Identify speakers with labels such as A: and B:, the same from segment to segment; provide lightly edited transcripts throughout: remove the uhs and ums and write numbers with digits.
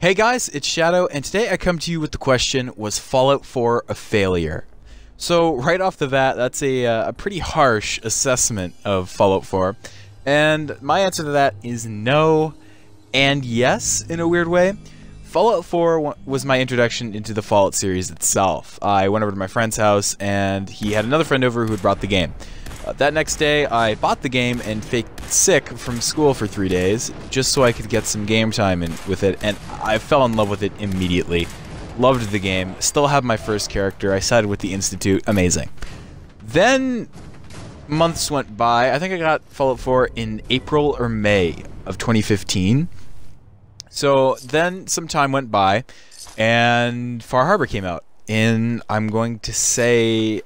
A: Hey guys, it's Shadow, and today I come to you with the question, was Fallout 4 a failure? So right off the bat, that's a pretty harsh assessment of Fallout 4, and my answer to that is no, and yes, in a weird way. Fallout 4 was my introduction into the Fallout series itself. I went over to my friend's house, and he had another friend over who had brought the game. That next day, I bought the game and faked sick from school for 3 days, just so I could get some game time in with it, and I fell in love with it immediately. Loved the game, still have my first character, I sided with the Institute, amazing. Then, months went by, I think I got Fallout 4 in April or May of 2015. So then some time went by, and Far Harbor came out in, I'm going to say,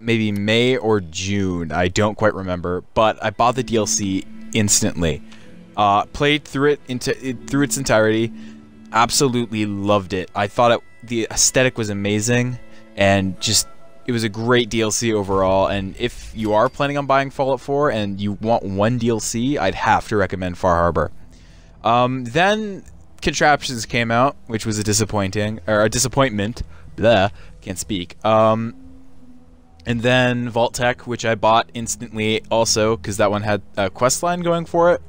A: maybe May or June, I don't quite remember, but I bought the DLC instantly. Played through it through its entirety, absolutely loved it. I thought the aesthetic was amazing, and just, it was a great DLC overall, and if you are planning on buying Fallout 4 and you want one DLC, I'd have to recommend Far Harbor. Then Contraptions came out, which was a disappointment. Blah, can't speak. And then Vault-Tec, which I bought instantly also, because that one had a quest line going for it.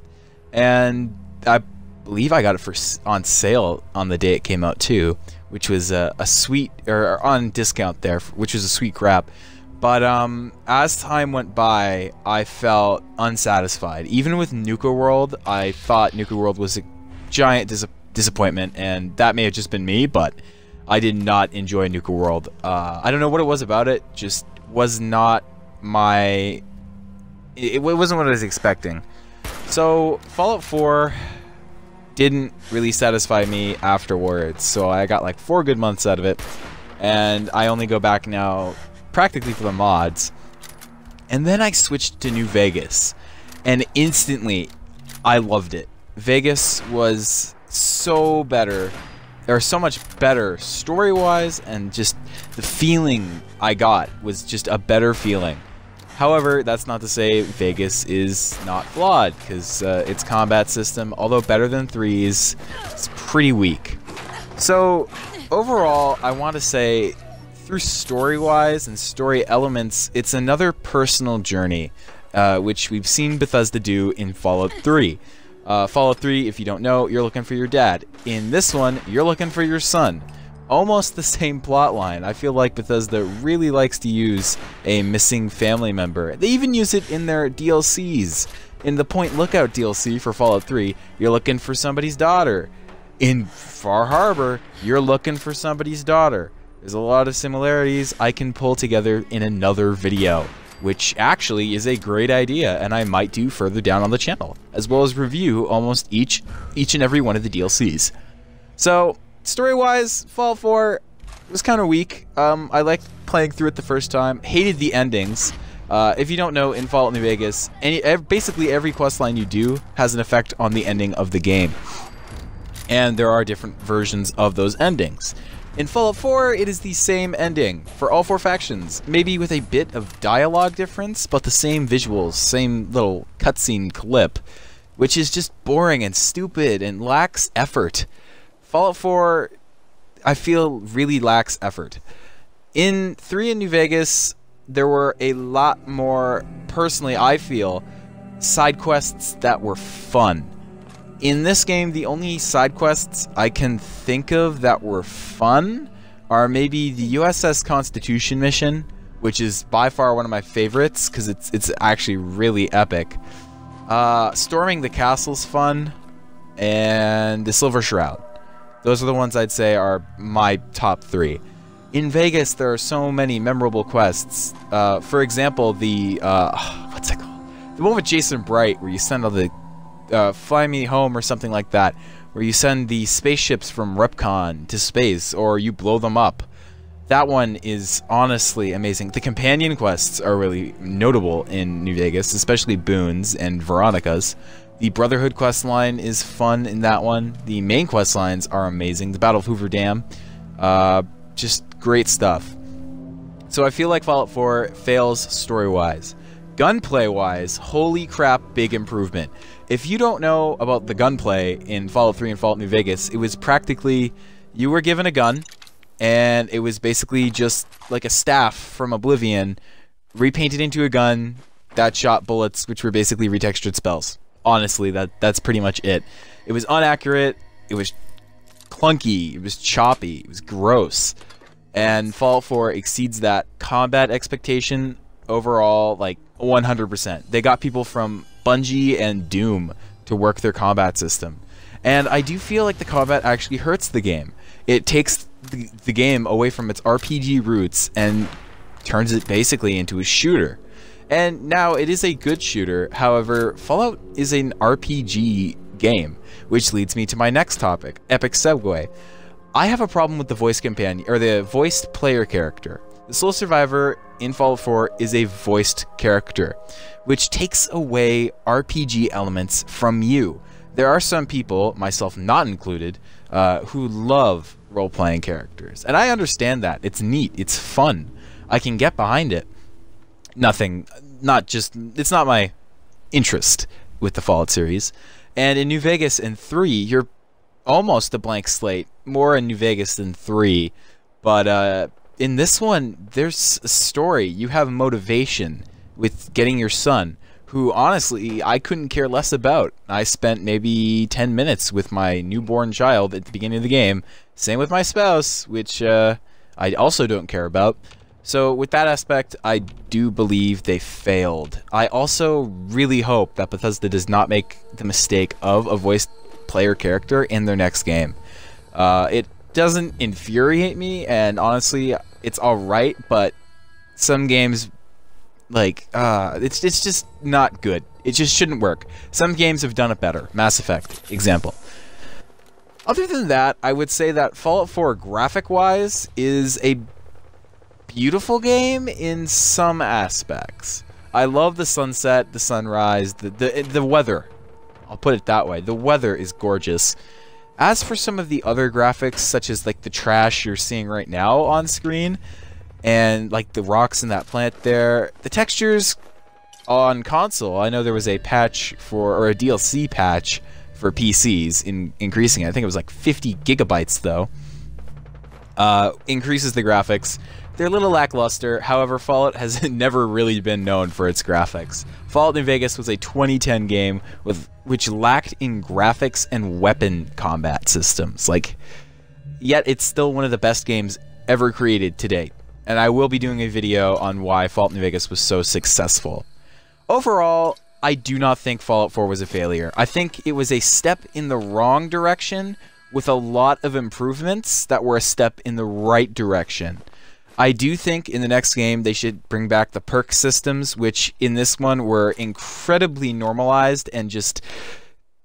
A: And I believe I got it on sale on the day it came out too, which was a sweet, or on discount there, which was a sweet grab. But as time went by, I felt unsatisfied. Even with Nuka World, I thought Nuka World was a giant disappointment, and that may have just been me, but I did not enjoy Nuka World. I don't know what it was about it, just was not my... It wasn't what I was expecting. So, Fallout 4 didn't really satisfy me afterwards, so I got like 4 good months out of it, and I only go back now practically for the mods. And then I switched to New Vegas, and instantly I loved it. Vegas was so much better story-wise, and just the feeling I got was just a better feeling. However, that's not to say Vegas is not flawed, because its combat system, although better than 3's, it's pretty weak. So, overall, I want to say, through story-wise and story elements, it's another personal journey, which we've seen Bethesda do in Fallout 3. Fallout 3, if you don't know, you're looking for your dad. In this one, you're looking for your son. Almost the same plot line. I feel like Bethesda really likes to use a missing family member. They even use it in their DLCs. In the Point Lookout DLC for Fallout 3, you're looking for somebody's daughter. In Far Harbor, you're looking for somebody's daughter. There's a lot of similarities I can pull together in another video, which actually is a great idea, and I might do further down on the channel, as well as review almost each and every one of the DLCs. So, story-wise, Fallout 4 was kind of weak. I liked playing through it the first time, hated the endings. If you don't know, in Fallout New Vegas, basically every questline you do has an effect on the ending of the game. And there are different versions of those endings. In Fallout 4, it is the same ending for all 4 factions, maybe with a bit of dialogue difference, but the same visuals, same little cutscene clip, which is just boring and stupid and lacks effort. Fallout 4, I feel, really lacks effort. In 3 in New Vegas, there were a lot more, personally I feel, side quests that were fun. In this game, the only side quests I can think of that were fun are maybe the USS Constitution mission, which is by far one of my favorites because it's actually really epic. Storming the castle's fun, and the Silver Shroud. Those are the ones I'd say are my top 3. In Vegas, there are so many memorable quests. For example, the what's it called? The one with Jason Bright, where you send all the Fly Me Home or something like that, where you send the spaceships from Repcon to space, or you blow them up. That one is honestly amazing. The companion quests are really notable in New Vegas, especially Boone's and Veronica's. The Brotherhood quest line is fun in that one. The main quest lines are amazing. The Battle of Hoover Dam, just great stuff. So I feel like Fallout 4 fails story-wise. Gunplay-wise, holy crap, big improvement. If you don't know about the gunplay in Fallout 3 and Fallout New Vegas, it was practically, you were given a gun, and it was basically just like a staff from Oblivion, repainted into a gun that shot bullets, which were basically retextured spells. Honestly, that's pretty much it. It was inaccurate, it was clunky, it was choppy, it was gross. And Fallout 4 exceeds that combat expectation overall, like 100%. They got people from Bungie and Doom to work their combat system. And I do feel like the combat actually hurts the game. It takes the game away from its RPG roots and turns it basically into a shooter. And now it is a good shooter, however, Fallout is an RPG game, which leads me to my next topic, epic segue. I have a problem with the voice companion, or the voiced player character. The sole survivor in Fallout 4 is a voiced character, which takes away RPG elements from you. There are some people, myself not included, who love role-playing characters, and I understand that. It's neat, it's fun. I can get behind it. It's not my interest with the Fallout series. And in New Vegas and 3, you're almost a blank slate, more in New Vegas than 3, but in this one, there's a story. You have motivation with getting your son, who honestly I couldn't care less about. I spent maybe 10 minutes with my newborn child at the beginning of the game. Same with my spouse, which I also don't care about. So with that aspect, I do believe they failed. I also really hope that Bethesda does not make the mistake of a voiced player character in their next game. It doesn't infuriate me, and honestly, it's alright, but some games, like, it's just not good. It just shouldn't work. Some games have done it better. Mass Effect, example. Other than that, I would say that Fallout 4, graphic-wise, is a beautiful game in some aspects. I love the sunset, the sunrise, the weather. I'll put it that way. The weather is gorgeous. As for some of the other graphics, such as like the trash you're seeing right now on screen, and like the rocks in that plant there, the textures on console, I know there was a patch for, or a DLC patch for PCs in increasing it. I think it was like 50 gigabytes though. Increases the graphics. They're a little lackluster, however, Fallout has never really been known for its graphics. Fallout New Vegas was a 2010 game which lacked in graphics and weapon combat systems. Yet it's still one of the best games ever created to date. And I will be doing a video on why Fallout New Vegas was so successful. Overall, I do not think Fallout 4 was a failure. I think it was a step in the wrong direction with a lot of improvements that were a step in the right direction. I do think in the next game they should bring back the perk systems, which in this one were incredibly normalized and just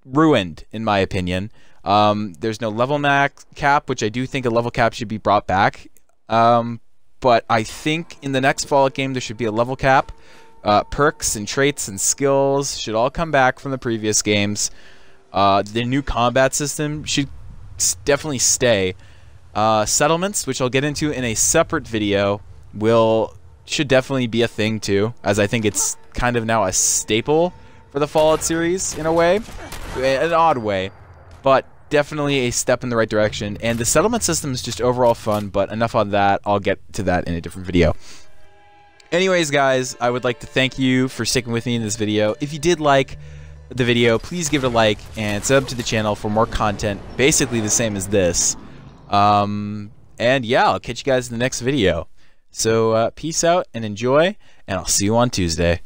A: ruined, in my opinion. There's no level max cap, which I do think a level cap should be brought back. But I think in the next Fallout game there should be a level cap. Perks and traits and skills should all come back from the previous games. The new combat system should definitely stay. Settlements, which I'll get into in a separate video, should definitely be a thing too, as I think it's kind of now a staple for the Fallout series in a way, an odd way, but definitely a step in the right direction. And the settlement system is just overall fun, but enough on that. I'll get to that in a different video. Anyways, guys, I would like to thank you for sticking with me in this video. If you did like the video, please give it a like and sub to the channel for more content, basically the same as this. And yeah, I'll catch you guys in the next video. So peace out and enjoy, and I'll see you on Tuesday.